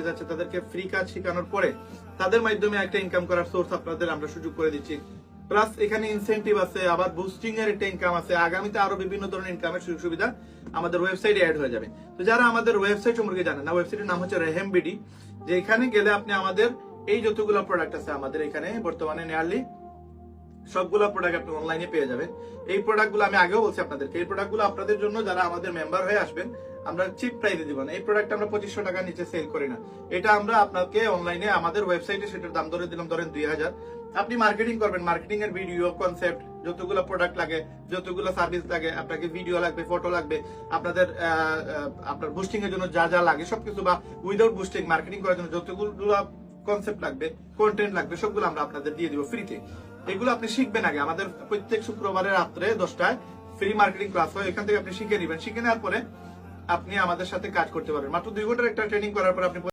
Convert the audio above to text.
যাচ্ছে তাদেরকে ফ্রি কাজ শেখানোর পরে তাদের মাধ্যমে একটা ইনকাম করার সোর্স আপনাদের আমরা সুযোগ করে দিচ্ছি। প্লাস এখানে ইনসেন্টিভ আছে, আবার বুস্টিং এর একটা ইনকাম আছে, আগামীতে আরো বিভিন্ন ধরনের ইনকামের সুযোগ সুবিধা আমাদের ওয়েবসাইটে অ্যাড হয়ে যাবে। তো যারা আমাদের ওয়েবসাইট সম্পর্কে জানেন না, ওয়েবসাইটের নাম হচ্ছে রেহেম বিডি, যে এখানে গেলে আপনি আমাদের এই যতগুলো প্রোডাক্ট আছে আমাদের এখানে বর্তমানে নিয়ারলি সবগুলো প্রোডাক্ট আপনি অনলাইনে পেয়ে যাবেন। এই প্রোডাক্টগুলো আমি আগেও বলছি আপনাদেরকে, এই প্রোডাক্টগুলো আপনাদের জন্য যারা আমাদের মেম্বার হয়ে আসবেন আমরা চিপ প্রাইসে দিব না। এই প্রোডাক্ট আমরা 2500 টাকার নিচে সেল করি না। এটা আমরা আপনাকে অনলাইনে আমাদের ওয়েবসাইটে সেটার দাম ধরে দিলাম ধরেন 2000। আপনি মার্কেটিং করবেন, মার্কেটিং এর ভিডিও কনসেপ্ট, যতগুলো প্রোডাক্ট লাগে, যতগুলো সার্ভিস লাগে, আপনাকে ভিডিও লাগবে, ফটো লাগবে, আপনাদের আপনার বুস্টিং এর জন্য যা যা লাগে সবকিছু, বা উইদাউট বুস্টিং মার্কেটিং করার জন্য যতগুলো কনসেপ্ট লাগবে, কন্টেন্ট লাগবে, সবগুলো আমরা আপনাদের দিয়ে দিব ফ্রিতে। এগুলো আপনি শিখবেন আগে। আমাদের প্রত্যেক শুক্রবারে রাত্রে 10টায় ফ্রি মার্কেটিং ক্লাস হয়, এখান থেকে আপনি শিখে নেবেন। শিখে নেওয়ার পরে আপনি আমাদের সাথে কাজ করতে পারবেন। মাত্র 2 ঘন্টার একটা ট্রেনিং করার পর আপনি